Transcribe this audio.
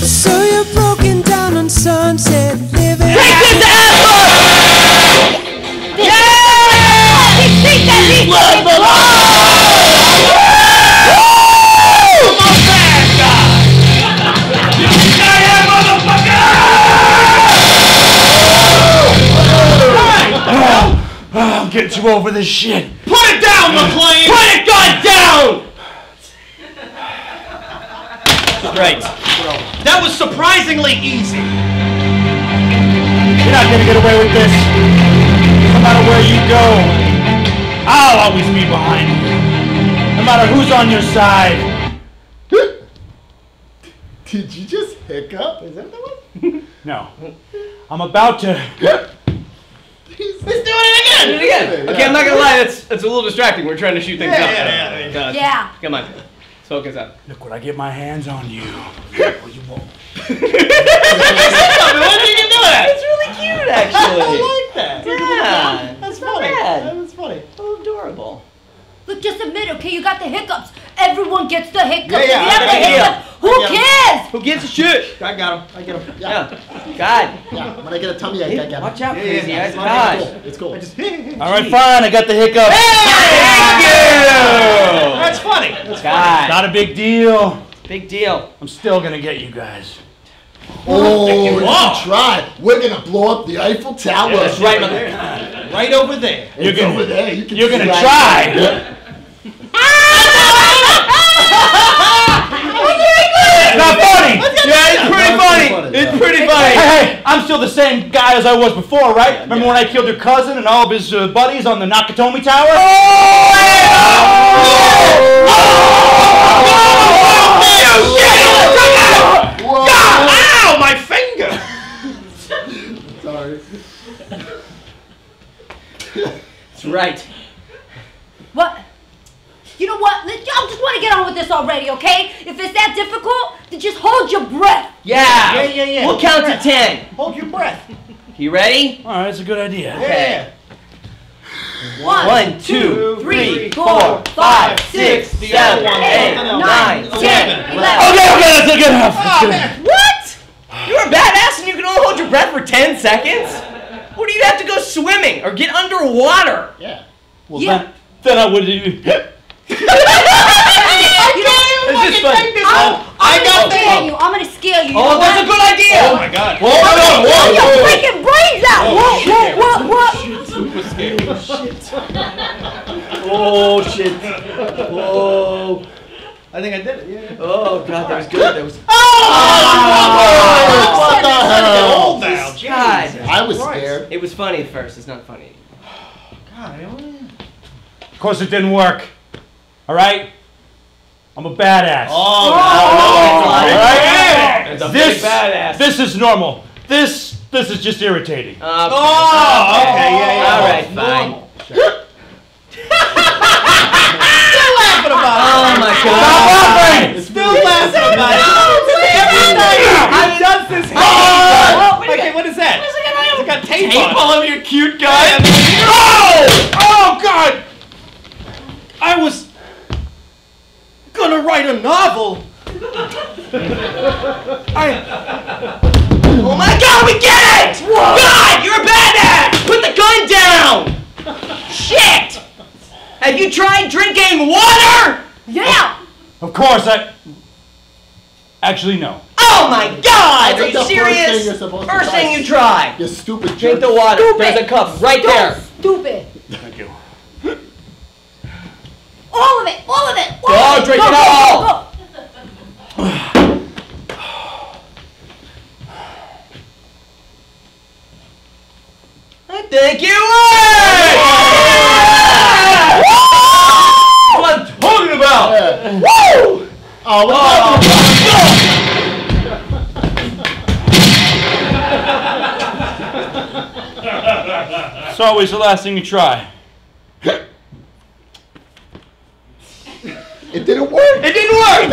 So you're broken down on Sunset, living. Take this asshole! Yeah! He thinks that he can I'll get you over this shit. Put it down, McLean! Put it gun down! Right. That was surprisingly easy. You're not gonna get away with this. No matter where you go, I'll always be behind you. No matter who's on your side. Did you just hiccup? Is that the one? No. I'm about to. He's doing it again! Do it again. Okay, I'm not gonna lie, it's a little distracting. We're trying to shoot things up. Yeah. Come on. Let's focus up. Look, when I get my hands on you. Oh, you won't. What did you do that? It's really cute, actually. I like that. Yeah. That's funny. Bad. That's funny. Oh, adorable. Look, just admit, okay, you got the hiccups. Everyone gets the hiccups. Yeah, If you have the I got hiccups, who cares? Who gives a shit? I got him. I get him. Yeah. God. Yeah, when I get a tummy ache, I get him. Watch out, crazy eyes. It's Gosh. cool. It's cool. All right, fine. I got the hiccups. Thank you. That's funny. God. Not a big deal. Big deal. I'm still gonna get you guys. Oh, you try. We're gonna blow up the Eiffel Tower. That's right, mother. Right over there. You're It's gonna, over there. You can you're see gonna right try. there. It's not funny. Yeah, it's pretty funny. It's pretty funny. Hey, I'm still the same guy as I was before, right? Remember when I killed your cousin and all of his buddies on the Nakatomi Tower? Ow, my finger! Sorry. That's right. What? You know what? I just want to get on with this already, okay? If it's that difficult, then just hold your breath. Yeah. Yeah. We'll count to 10. Hold your breath. You ready? All right, that's a good idea. Okay. One, 1, 2, 3, 4, 5, 6, 7, 8, 9, 10, 11. Okay, that's good enough. That's good. What? You're a badass and you can only hold your breath for 10 seconds? What do you have to go swimming or get underwater? Yeah. Well, then I would. It's just fun. I'm gonna scare you. I'm gonna scare you. Oh, that's a good idea. Oh my god. Blow your freaking brains out. What? Super scary. Oh shit. Whoa. I think I did it, yeah. Oh god, that was good. That was. What the hell? Old now, God. I was scared. It was funny at first. It's not funny. God, I don't know. Of course, it didn't work. All right. I'm a badass. All right. It's a big badass. This is normal. This is just irritating. Okay, yeah. All right, fine. Still laughing about it. Oh my god. Stop laughing! Still laughing about it. I've done this. Okay, what is that? It's got tape on All of your cute guy. Oh God! I was gonna write a novel. Oh my god, we get it! Whoa. God, you're a badass! Put the gun down! Shit! Have you tried drinking water? Yeah. Of course, actually no. Oh my god! That's Are you the first thing serious? you're supposed to First try. thing you try. You stupid Drink jerk. the water. Stupid. There's a cup right there. Stupid. Thank you. All of it. Go, drink it all. Go. I think you won! What I'm talking about! Yeah. Woo! Oh, what It's always the last thing you try. It didn't work. It didn't work!